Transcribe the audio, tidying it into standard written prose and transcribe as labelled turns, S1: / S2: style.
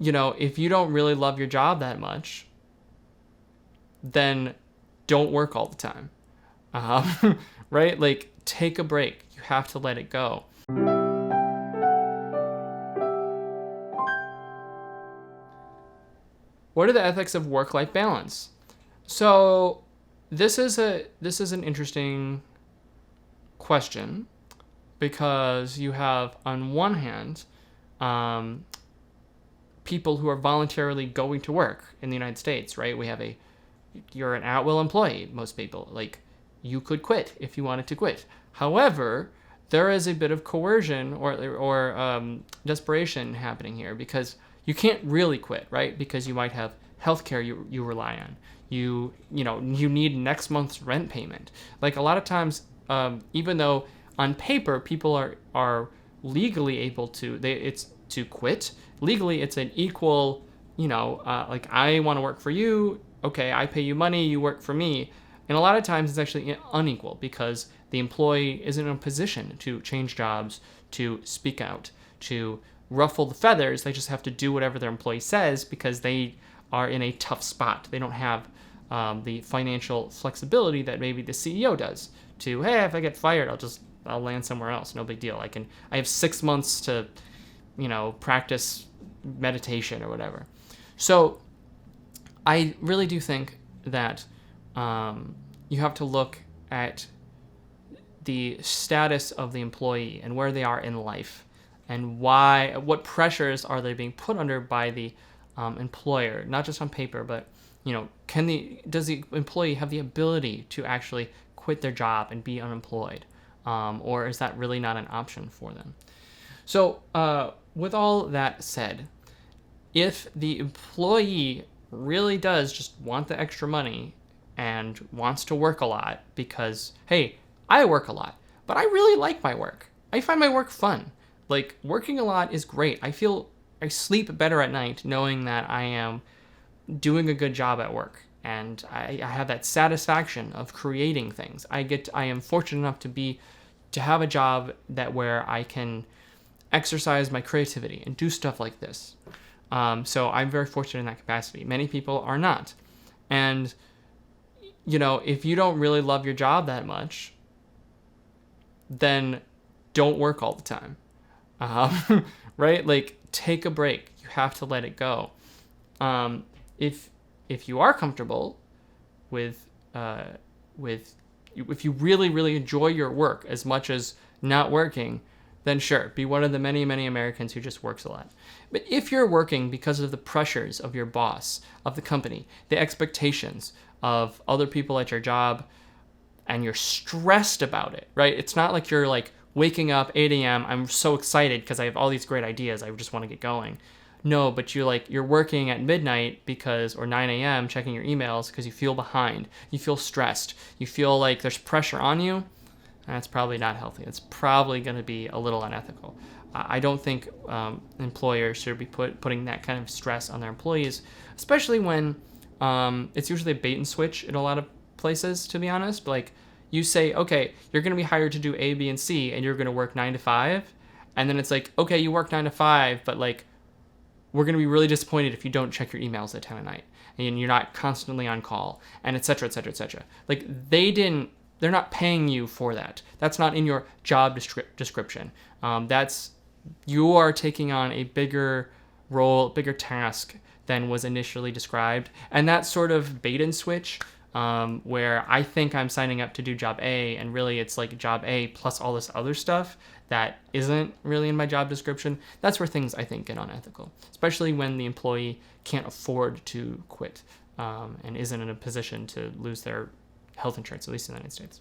S1: if you don't really love your job that much, then don't work all the time. Right? Like, take a break. You have to let it go. What are the ethics of work-life balance? So this is an interesting question, because you have, on one hand, people who are voluntarily going to work in the United States, right? You're an at-will employee, most people. Like, you could quit if you wanted to quit. However, there is a bit of coercion or desperation happening here, because you can't really quit, right? Because you might have healthcare you rely on. You need next month's rent payment. Like, a lot of times, even though on paper people are legally able to quit, legally it's an equal, like, I want to work for you, okay, I pay you money, you work for me. And a lot of times it's actually unequal, because the employee isn't in a position to change jobs, to speak out, to ruffle the feathers. They just have to do whatever their employee says, because they are in a tough spot. They don't have the financial flexibility that maybe the CEO does to, hey, if I get fired, I'll land somewhere else. No big deal. I have 6 months to, practice meditation or whatever. So I really do think that you have to look at the status of the employee and where they are in life, and what pressures are they being put under by the employer, not just on paper, but does the employee have the ability to actually quit their job and be unemployed, or is that really not an option for them? So with all that said, if the employee really does just want the extra money and wants to work a lot because, hey, I work a lot, but I really like my work. I find my work fun. Like, working a lot is great. I sleep better at night knowing that I am doing a good job at work, and I have that satisfaction of creating things. I am fortunate enough to have a job where I can exercise my creativity and do stuff like this. So I'm very fortunate in that capacity. Many people are not. And, if you don't really love your job that much, then don't work all the time. Right? Like, take a break. You have to let it go. If you are comfortable with if you really, really enjoy your work as much as not working, then sure, be one of the many, many Americans who just works a lot. But if you're working because of the pressures of your boss, of the company, the expectations of other people at your job, and you're stressed about it, right? It's not like you're like waking up 8 a.m. I'm so excited because I have all these great ideas. I just want to get going. No, but you're working at midnight or 9 a.m. checking your emails because you feel behind. You feel stressed. You feel like there's pressure on you. That's probably not healthy. It's probably going to be a little unethical. I don't think employers should be putting that kind of stress on their employees, especially when it's usually a bait and switch in a lot of places, to be honest. Like, you say, okay, you're going to be hired to do A, B, and C, and you're going to work 9 to 5. And then it's like, okay, you work 9 to 5, but like, we're going to be really disappointed if you don't check your emails at 10 at night and you're not constantly on call, and et cetera, et cetera, et cetera. Like, they're not paying you for that. That's not in your job description. You are taking on a bigger role, bigger task than was initially described. And that sort of bait and switch, where I think I'm signing up to do job A, and really it's like job A plus all this other stuff that isn't really in my job description. That's where things, I think, get unethical, especially when the employee can't afford to quit and isn't in a position to lose their health insurance, at least in the United States.